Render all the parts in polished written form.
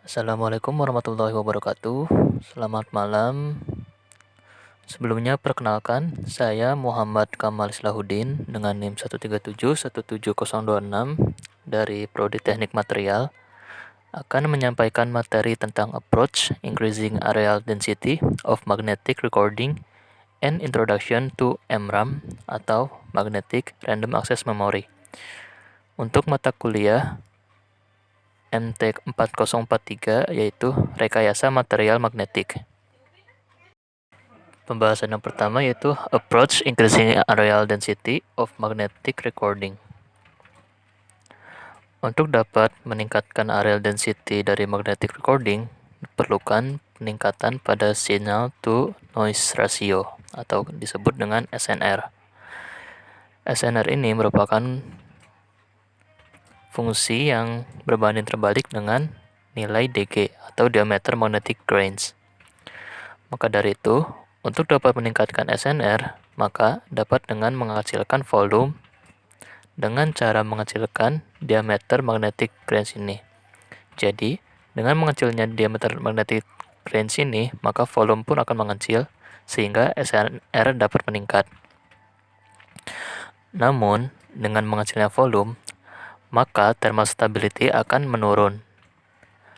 Assalamualaikum warahmatullahi wabarakatuh. Selamat malam. Sebelumnya perkenalkan, saya Muhammad Kamal Islahuddin dengan NIM 137177026 dari Prodi Teknik Material akan menyampaikan materi tentang Approach Increasing Areal Density of Magnetic Recording and Introduction to MRAM atau Magnetic Random Access Memory. Untuk mata kuliah MT 4043 yaitu Rekayasa Material Magnetik. Pembahasan yang pertama yaitu Approach Increasing Areal Density of Magnetic Recording. Untuk dapat meningkatkan areal density dari magnetic recording, diperlukan peningkatan pada signal to noise ratio atau disebut dengan SNR. SNR ini merupakan fungsi yang berbanding terbalik dengan nilai dG atau diameter magnetic grains. Maka dari itu, untuk dapat meningkatkan SNR, maka dapat dengan menghasilkan volume dengan cara mengecilkan diameter magnetic grains ini. Jadi, dengan mengecilnya diameter magnetic grains ini, maka volume pun akan mengecil sehingga SNR dapat meningkat. Namun, dengan mengecilnya volume, maka thermal stability akan menurun,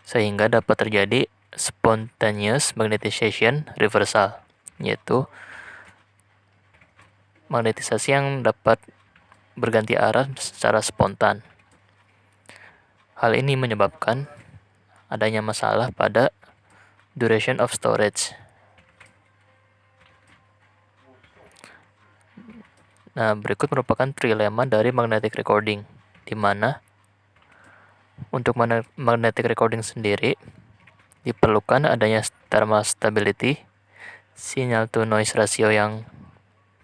sehingga dapat terjadi spontaneous magnetization reversal, yaitu magnetisasi yang dapat berganti arah secara spontan. Hal ini menyebabkan adanya masalah pada duration of storage. Nah, berikut merupakan trilemma dari magnetic recording, di mana untuk magnetic recording sendiri diperlukan adanya thermal stability, signal to noise ratio yang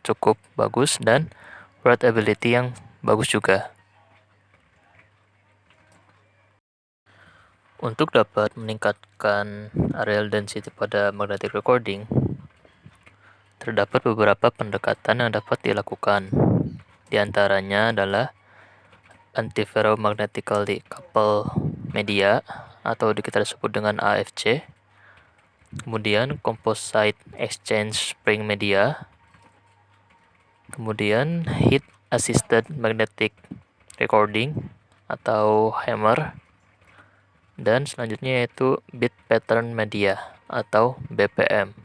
cukup bagus, dan writability yang bagus juga. Untuk dapat meningkatkan areal density pada magnetic recording, terdapat beberapa pendekatan yang dapat dilakukan. Di antaranya adalah antiferromagnetically coupled media atau kita sebut dengan AFC, kemudian composite exchange spring media, kemudian heat assisted magnetic recording atau HAMR, dan selanjutnya yaitu bit pattern media atau BPM.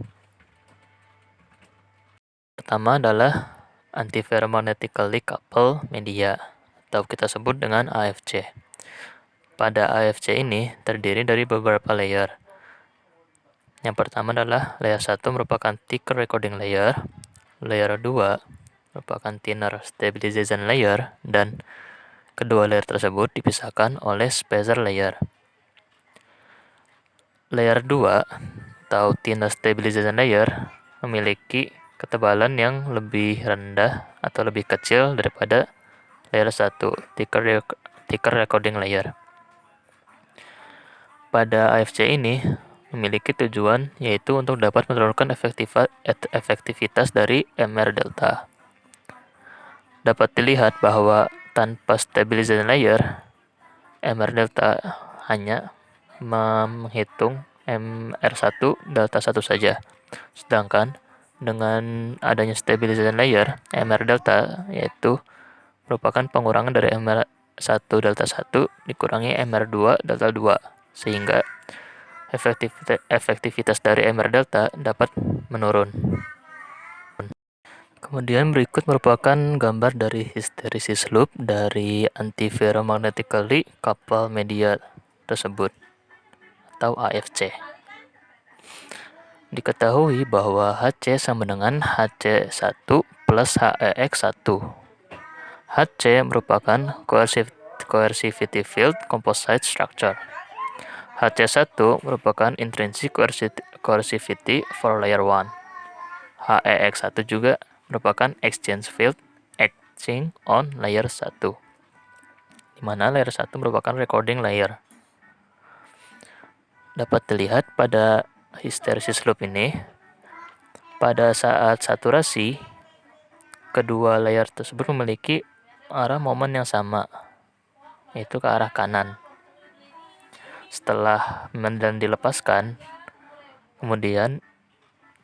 Pertama adalah antiferromagnetically coupled media atau kita sebut dengan AFC. Pada AFC ini terdiri dari beberapa layer. Yang pertama adalah layer 1 merupakan thicker recording layer, layer 2 merupakan thinner stabilization layer, dan kedua layer tersebut dipisahkan oleh spacer layer. Layer 2 atau thinner stabilization layer memiliki ketebalan yang lebih rendah atau lebih kecil daripada layer 1, thicker recording layer. Pada AFC ini memiliki tujuan yaitu untuk dapat menurunkan efektivitas dari MR delta. Dapat dilihat bahwa tanpa stabilization layer, MR delta hanya menghitung MR1 delta 1 saja. Sedangkan dengan adanya stabilization layer, MR delta yaitu merupakan pengurangan dari MR1 delta 1 dikurangi MR2 delta 2, sehingga efektivitas dari MR delta dapat menurun. Kemudian berikut merupakan gambar dari hysteresis loop dari antiferromagnetically coupled media tersebut atau AFC. Diketahui bahwa HC sama dengan HC1 plus HEX1. HC merupakan coercivity field composite structure. HC1 merupakan intrinsic coercivity for layer 1. HEX1 juga merupakan exchange field acting on layer 1, di mana layer 1 merupakan recording layer. Dapat dilihat pada hysteresis loop ini, pada saat saturasi, kedua layer tersebut memiliki arah momen yang sama, yaitu ke arah kanan. Setelah medan dilepaskan, kemudian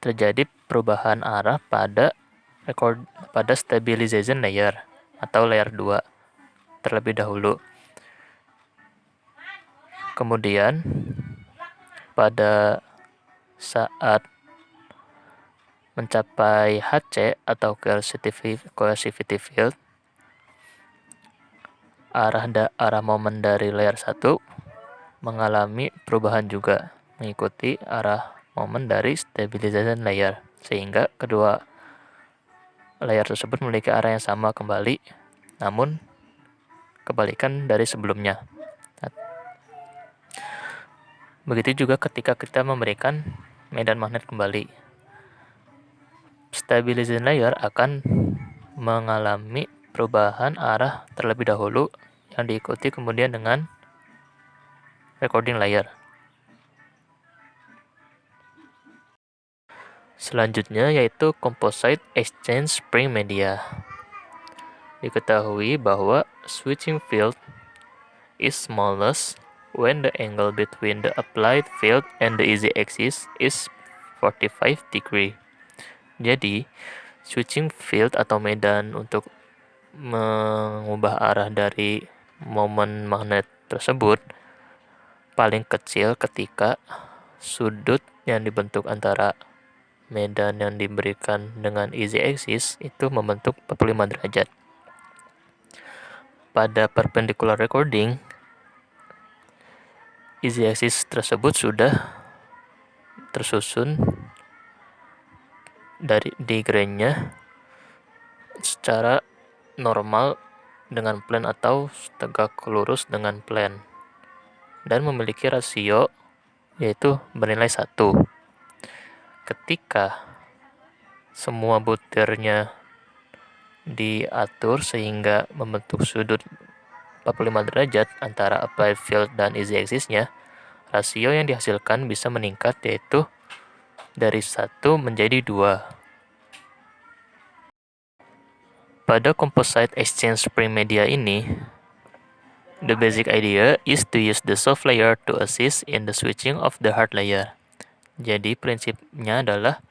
terjadi perubahan arah pada stabilization layer atau layer 2 terlebih dahulu. Kemudian pada saat mencapai HC atau coercivity field, arah momen dari layer 1 mengalami perubahan juga, mengikuti arah momen dari stabilization layer, sehingga kedua layer tersebut memiliki arah yang sama kembali, namun kebalikan dari sebelumnya. Begitu juga ketika kita memberikan medan magnet kembali. Stabilization layer akan mengalami perubahan arah terlebih dahulu yang diikuti kemudian dengan recording layer. Selanjutnya yaitu composite exchange spring media. Diketahui bahwa switching field is smallest when the angle between the applied field and the z-axis is 45 degree. Jadi, switching field atau medan untuk mengubah arah dari momen magnet tersebut paling kecil ketika sudut yang dibentuk antara medan yang diberikan dengan z-axis itu membentuk 45 derajat. Pada perpendicular recording, z-axis tersebut sudah tersusun di grainnya secara normal dengan plane atau tegak lurus dengan plane, dan memiliki rasio yaitu bernilai 1. Ketika semua butirnya diatur sehingga membentuk sudut 45 derajat antara applied field dan z-axis-nya, rasio yang dihasilkan bisa meningkat, yaitu dari 1 menjadi 2. Pada composite exchange spring media ini, the basic idea is to use the soft layer to assist in the switching of the hard layer. Jadi prinsipnya adalah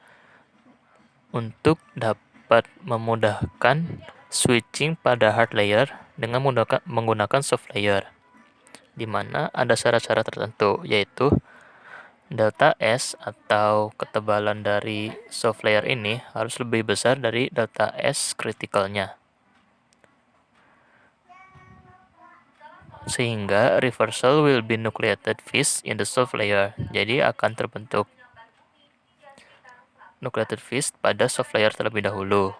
untuk dapat memudahkan switching pada hard layer dengan menggunakan soft layer, di mana ada syarat-syarat tertentu, yaitu delta S atau ketebalan dari soft layer ini harus lebih besar dari delta S kritikalnya, sehingga reversal will be nucleated phase in the soft layer. Jadi akan terbentuk nucleated phase pada soft layer terlebih dahulu.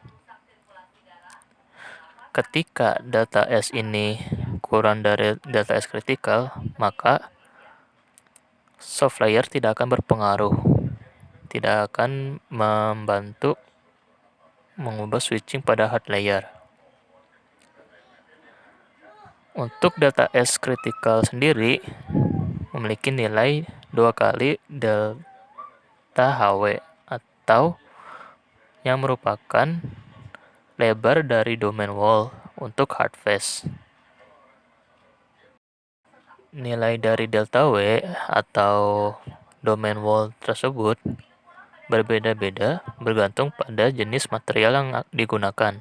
Ketika delta S ini kurang dari delta S kritikal, maka soft layer tidak akan berpengaruh, tidak akan membantu mengubah switching pada hard layer. Untuk delta S kritikal sendiri memiliki nilai 2 kali delta HW atau yang merupakan lebar dari domain wall untuk hard phase. Nilai dari delta W atau domain wall tersebut berbeda-beda bergantung pada jenis material yang digunakan.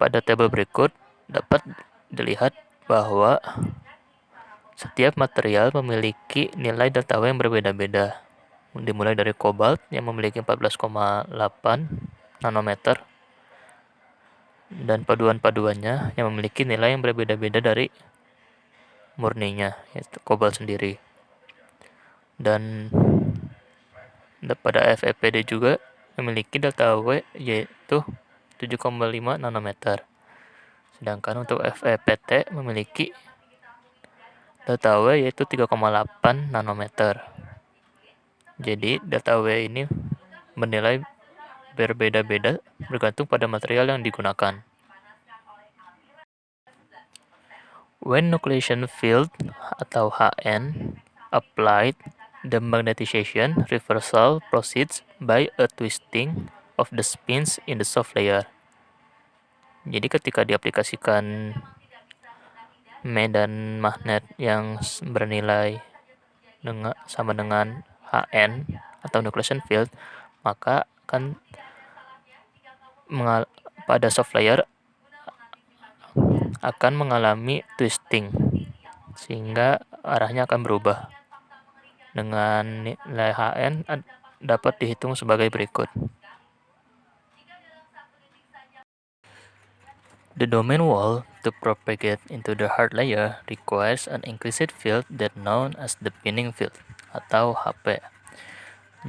Pada tabel berikut dapat dilihat bahwa setiap material memiliki nilai delta W yang berbeda-beda, dimulai dari kobalt yang memiliki 14,8 nanometer dan paduan-paduannya yang memiliki nilai yang berbeda-beda dari murninya, yaitu kobalt sendiri. Dan pada FEPD juga memiliki delta W yaitu 7,5 nanometer. Sedangkan untuk FEPT memiliki delta W yaitu 3,8 nanometer. Jadi delta W ini bernilai berbeda-beda bergantung pada material yang digunakan. When nucleation field atau HN applied, the magnetization reversal proceeds by a twisting of the spins in the soft layer. Jadi ketika diaplikasikan medan magnet yang bernilai sama dengan Hn atau nucleation field, maka pada soft layer akan mengalami twisting sehingga arahnya akan berubah. Dengan nilai Hn dapat dihitung sebagai berikut. The domain wall to propagate into the hard layer requires an increased field that known as the pinning field atau HP.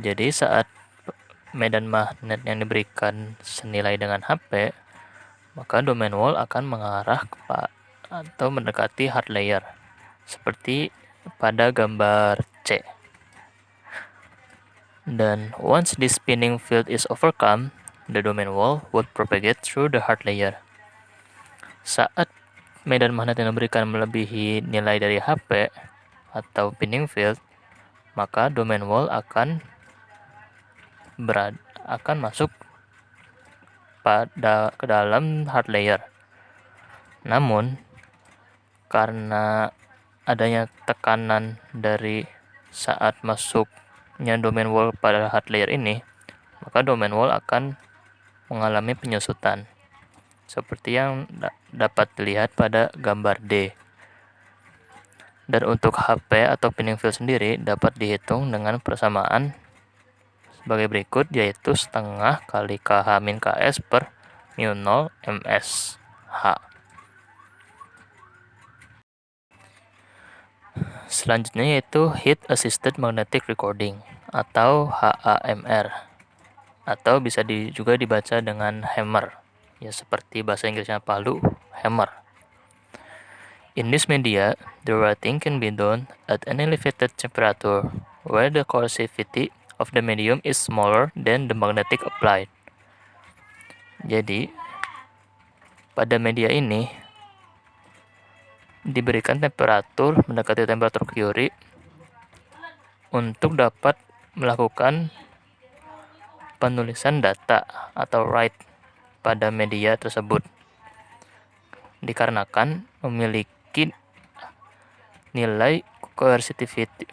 Jadi saat medan magnet yang diberikan senilai dengan HP, maka domain wall akan mengarah atau mendekati hard layer seperti pada gambar C. Dan once this spinning field is overcome, the domain wall would propagate through the hard layer. Saat medan magnet yang diberikan melebihi nilai dari HP atau pinning field, maka domain wall akan masuk ke dalam hard layer. Namun, karena adanya tekanan dari saat masuknya domain wall pada hard layer ini, maka domain wall akan mengalami penyusutan seperti yang dapat dilihat pada gambar D. Dan untuk HP atau pinning field sendiri dapat dihitung dengan persamaan sebagai berikut, yaitu setengah kali KH-KS per mu0 ms H. Selanjutnya yaitu Heat Assisted Magnetic Recording atau HAMR, atau bisa juga dibaca dengan hammer, ya seperti bahasa Inggrisnya palu, hammer. In this media, the writing can be done at an elevated temperature where the coercivity of the medium is smaller than the magnetic applied. Jadi, pada media ini diberikan temperatur mendekati temperatur Curie untuk dapat melakukan penulisan data atau write pada media tersebut, dikarenakan memiliki nilai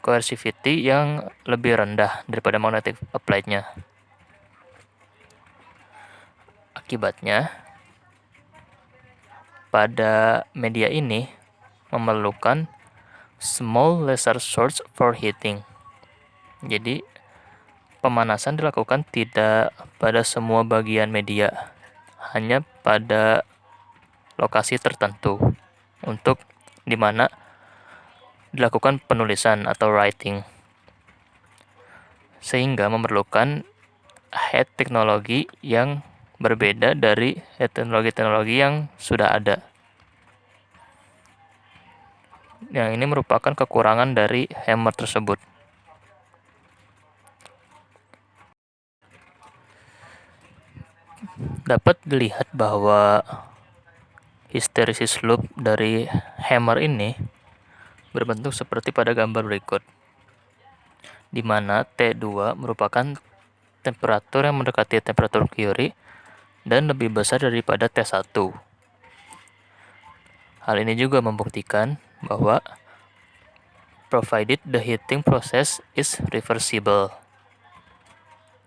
coercivity yang lebih rendah daripada magnetic applied-nya. Akibatnya, pada media ini memerlukan small laser source for heating. Jadi, pemanasan dilakukan tidak pada semua bagian media, hanya pada lokasi tertentu untuk dimana dilakukan penulisan atau writing, sehingga memerlukan head teknologi yang berbeda dari head teknologi yang sudah ada. Yang ini merupakan kekurangan dari hammer tersebut. Dapat dilihat bahwa hysteresis loop dari hammer ini berbentuk seperti pada gambar berikut, di mana T2 merupakan temperatur yang mendekati temperatur Curie dan lebih besar daripada T1. Hal ini juga membuktikan bahwa provided the heating process is reversible.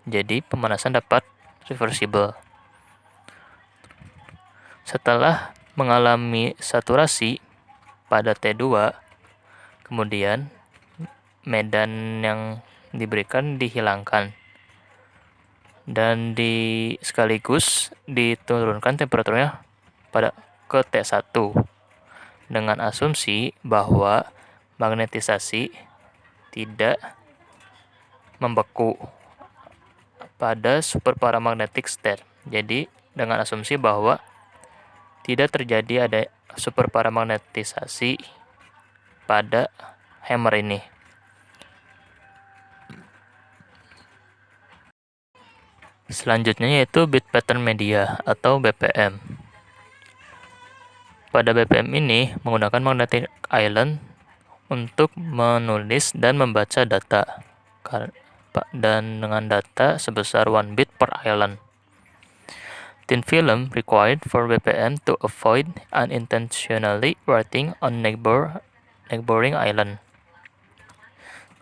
Jadi pemanasan dapat reversible. Setelah mengalami saturasi pada T2, kemudian medan yang diberikan dihilangkan dan sekaligus diturunkan temperaturnya ke T1 dengan asumsi bahwa magnetisasi tidak membeku pada superparamagnetic state. Jadi dengan asumsi bahwa tidak terjadi ada superparamagnetisasi pada hammer ini. Selanjutnya yaitu bit pattern media atau BPM. Pada BPM ini menggunakan magnetic island untuk menulis dan membaca data, dan dengan data sebesar 1 bit per island. thin film required for BPM to avoid unintentionally writing on neighboring island.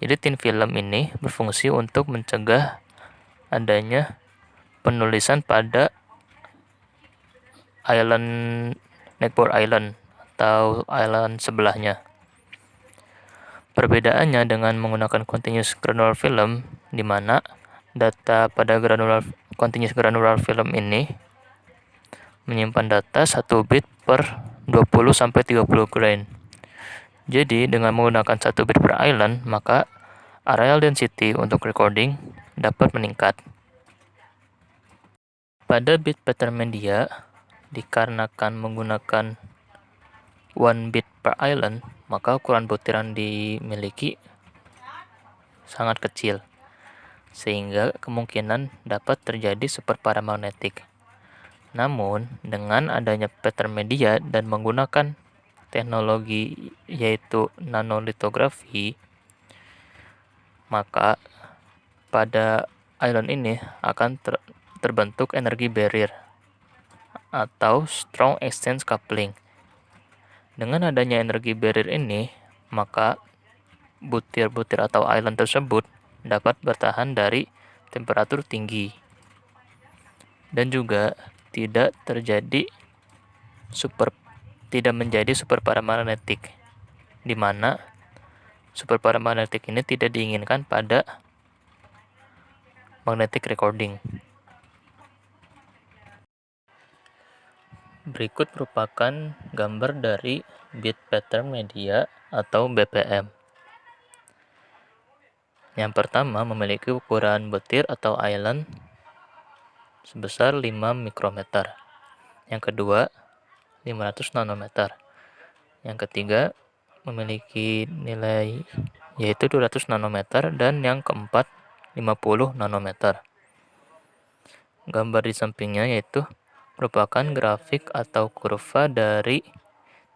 Jadi thin film ini berfungsi untuk mencegah adanya penulisan pada neighbor island atau island sebelahnya. Perbedaannya dengan menggunakan continuous granular film, di mana data pada continuous granular film ini menyimpan data 1 bit per 20-30 grain. Jadi dengan menggunakan 1 bit per island, maka areal density untuk recording dapat meningkat. Pada bit pattern media, dikarenakan menggunakan 1 bit per island, maka ukuran butiran dimiliki sangat kecil, sehingga kemungkinan dapat terjadi superparamagnetic. Namun, dengan adanya pattern media dan menggunakan teknologi yaitu nanolitografi, maka pada island ini akan terbentuk energi barrier atau strong exchange coupling. Dengan adanya energi barrier ini, maka butir-butir atau island tersebut dapat bertahan dari temperatur tinggi dan juga tidak menjadi superparamagnetic, di mana superparamagnetic ini tidak diinginkan pada magnetic recording. Berikut merupakan gambar dari bit pattern media atau BPM. Yang pertama memiliki ukuran butir atau island sebesar 5 mikrometer. Yang kedua 500 nanometer. Yang ketiga memiliki nilai yaitu 200 nanometer dan yang keempat 50 nanometer. Gambar di sampingnya yaitu merupakan grafik atau kurva dari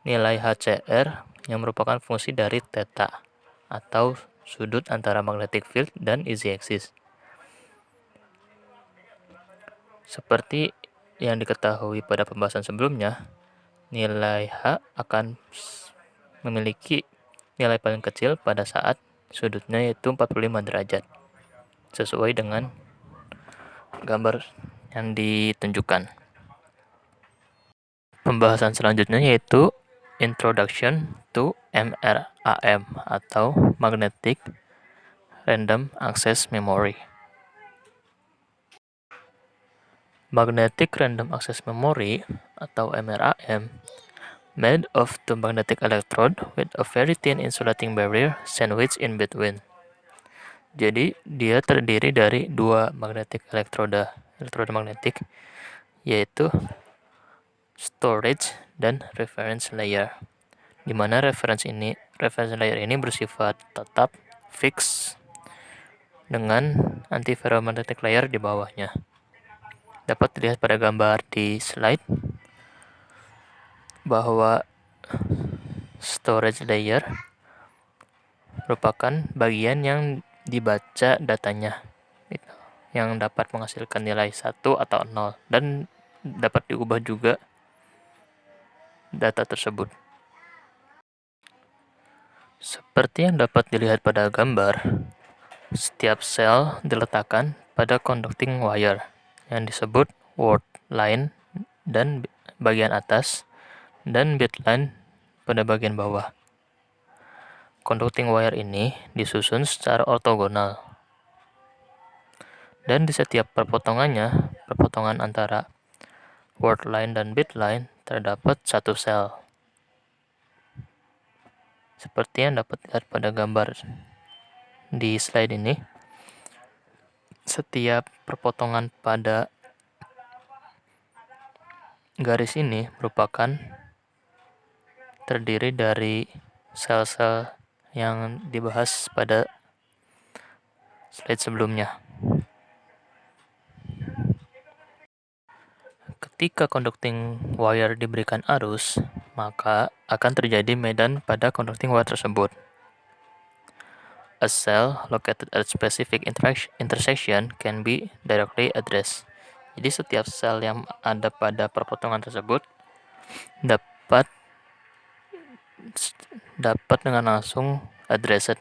nilai HCR yang merupakan fungsi dari theta atau sudut antara magnetic field dan easy axis. Seperti yang diketahui pada pembahasan sebelumnya, nilai H akan memiliki nilai paling kecil pada saat sudutnya yaitu 45 derajat, sesuai dengan gambar yang ditunjukkan. Pembahasan selanjutnya yaitu Introduction to MRAM atau Magnetic Random Access Memory. Magnetic Random Access Memory atau MRAM made of two magnetic electrode with a very thin insulating barrier sandwiched in between. Jadi dia terdiri dari dua magnetic elektroda magnetik, yaitu storage dan reference layer, di mana reference layer ini bersifat tetap fix dengan antiferromagnetic layer di bawahnya. Dapat dilihat pada gambar di slide bahwa storage layer merupakan bagian yang dibaca datanya, yang dapat menghasilkan nilai 1 atau 0 dan dapat diubah juga data tersebut. Seperti yang dapat dilihat pada gambar, setiap sel diletakkan pada conducting wire yang disebut word line dan bagian atas dan bit line pada bagian bawah. Conducting wire ini disusun secara ortogonal. Dan di setiap perpotongan antara word line dan bit line terdapat satu sel. Seperti yang dapat dilihat pada gambar di slide ini, setiap perpotongan pada garis ini merupakan terdiri dari sel-sel yang dibahas pada slide sebelumnya. Ketika conducting wire diberikan arus, maka akan terjadi medan pada conducting wire tersebut. A cell located at specific intersection can be directly addressed. Jadi setiap sel yang ada pada perpotongan tersebut dapat dengan langsung addressed.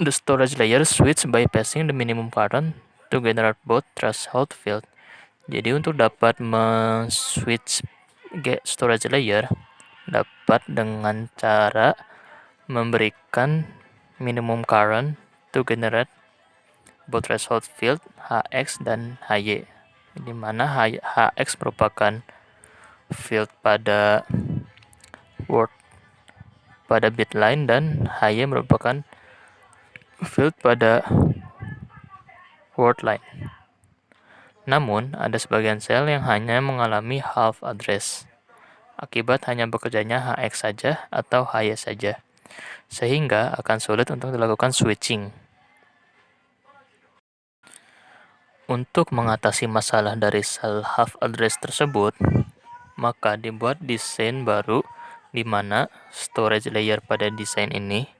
The storage layer switch by passing the minimum current to generate both threshold field. Jadi untuk dapat switch storage layer dapat dengan cara memberikan minimum current to generate both threshold field Hx dan Hy, di mana Hx merupakan field pada word pada bit line dan Hy merupakan field pada word line. Namun, ada sebagian sel yang hanya mengalami half address akibat hanya bekerjanya Hx saja atau Hy saja, sehingga akan sulit untuk dilakukan switching. Untuk mengatasi masalah dari sel half address tersebut, maka dibuat desain baru di mana storage layer pada desain ini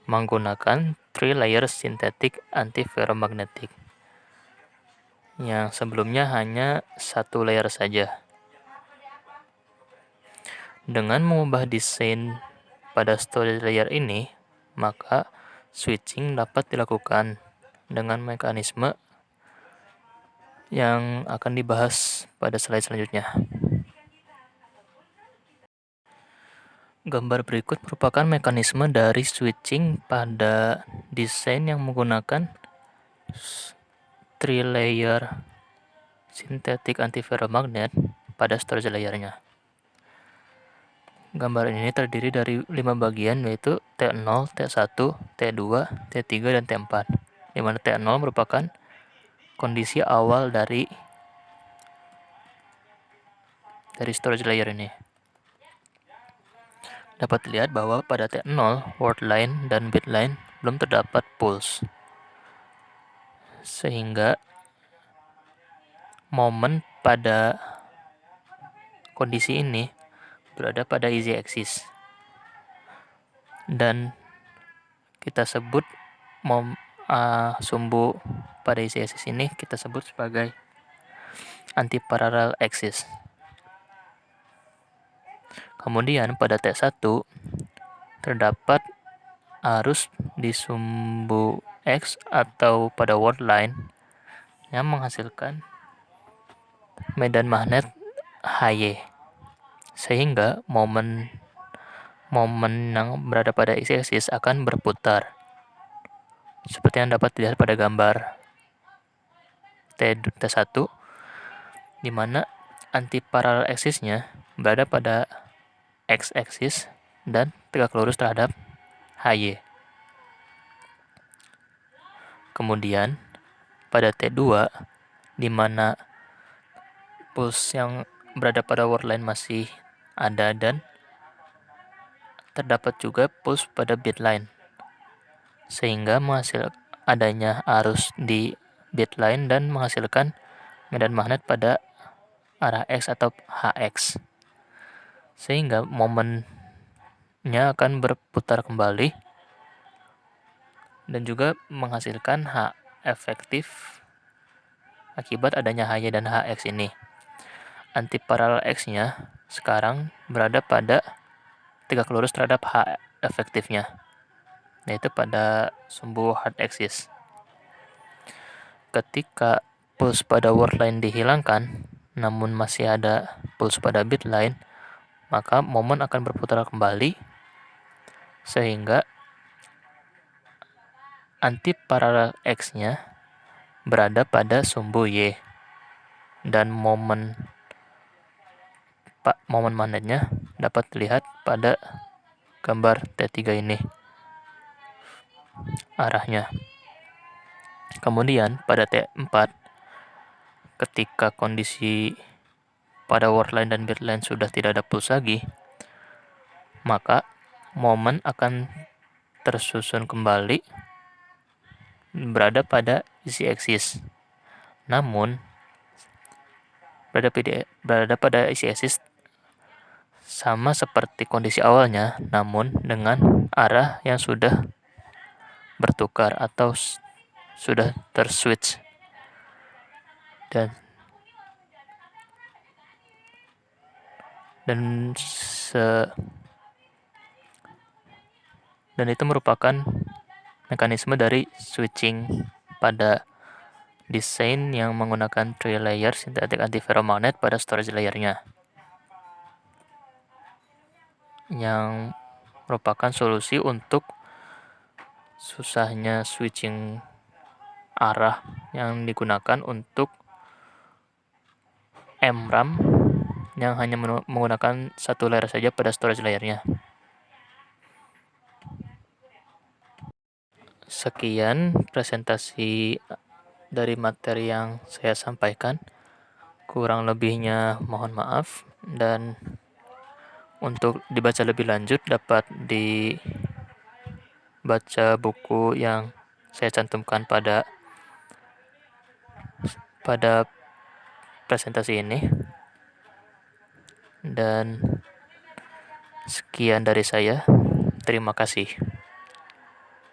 menggunakan 3-layer synthetic antiferromagnetic yang sebelumnya hanya 1 layer saja. Dengan mengubah desain pada storage layer ini, maka switching dapat dilakukan dengan mekanisme yang akan dibahas pada slide selanjutnya. Gambar berikut merupakan mekanisme dari switching pada desain yang menggunakan 3-layer synthetic antiferromagnet pada storage layernya. Gambar ini terdiri dari 5 bagian, yaitu T0, T1, T2, T3, dan T4. Di mana T0 merupakan kondisi awal dari storage layer ini. Dapat dilihat bahwa pada T0, word line dan bit line belum terdapat pulse, sehingga momen pada kondisi ini berada pada z-axis, dan kita sebut sumbu pada z-axis ini kita sebut sebagai antiparallel axis. Kemudian pada T1 terdapat arus di sumbu X atau pada word line yang menghasilkan medan magnet Hy, sehingga momen yang berada pada x-axis akan berputar seperti yang dapat dilihat pada gambar T1, di mana antiparallel axisnya berada pada x-axis dan tegak lurus terhadap Hy. Kemudian pada T2, di mana pulse yang berada pada word line masih ada dan terdapat juga pulse pada bit line, sehingga menghasilkan adanya arus di bit line dan menghasilkan medan magnet pada arah X atau Hx, sehingga momennya akan berputar kembali dan juga menghasilkan H efektif akibat adanya Hy dan Hx ini. Antiparallel X-nya sekarang berada pada tegak lurus terhadap H efektifnya, yaitu pada sumbu hard axis. Ketika pulse pada word line dihilangkan, namun masih ada pulse pada bit line, maka momen akan berputar kembali, sehingga antiparallel X-nya berada pada sumbu Y, dan momen magnetnya dapat dilihat pada gambar T3 ini arahnya. Kemudian pada T4, ketika kondisi pada word line dan bit line sudah tidak ada pulse lagi, maka momen akan tersusun kembali berada pada z-axis. Namun berada pada z-axis sama seperti kondisi awalnya, namun dengan arah yang sudah bertukar atau sudah terswitch dan dan itu merupakan mekanisme dari switching pada desain yang menggunakan 3-layer sintetik antiferromagnet pada storage layernya, yang merupakan solusi untuk susahnya switching arah yang digunakan untuk MRAM yang hanya menggunakan satu layer saja pada storage layernya. Sekian presentasi dari materi yang saya sampaikan. Kurang lebihnya mohon maaf, dan untuk dibaca lebih lanjut dapat dibaca buku yang saya cantumkan pada presentasi ini. Dan sekian dari saya. Terima kasih.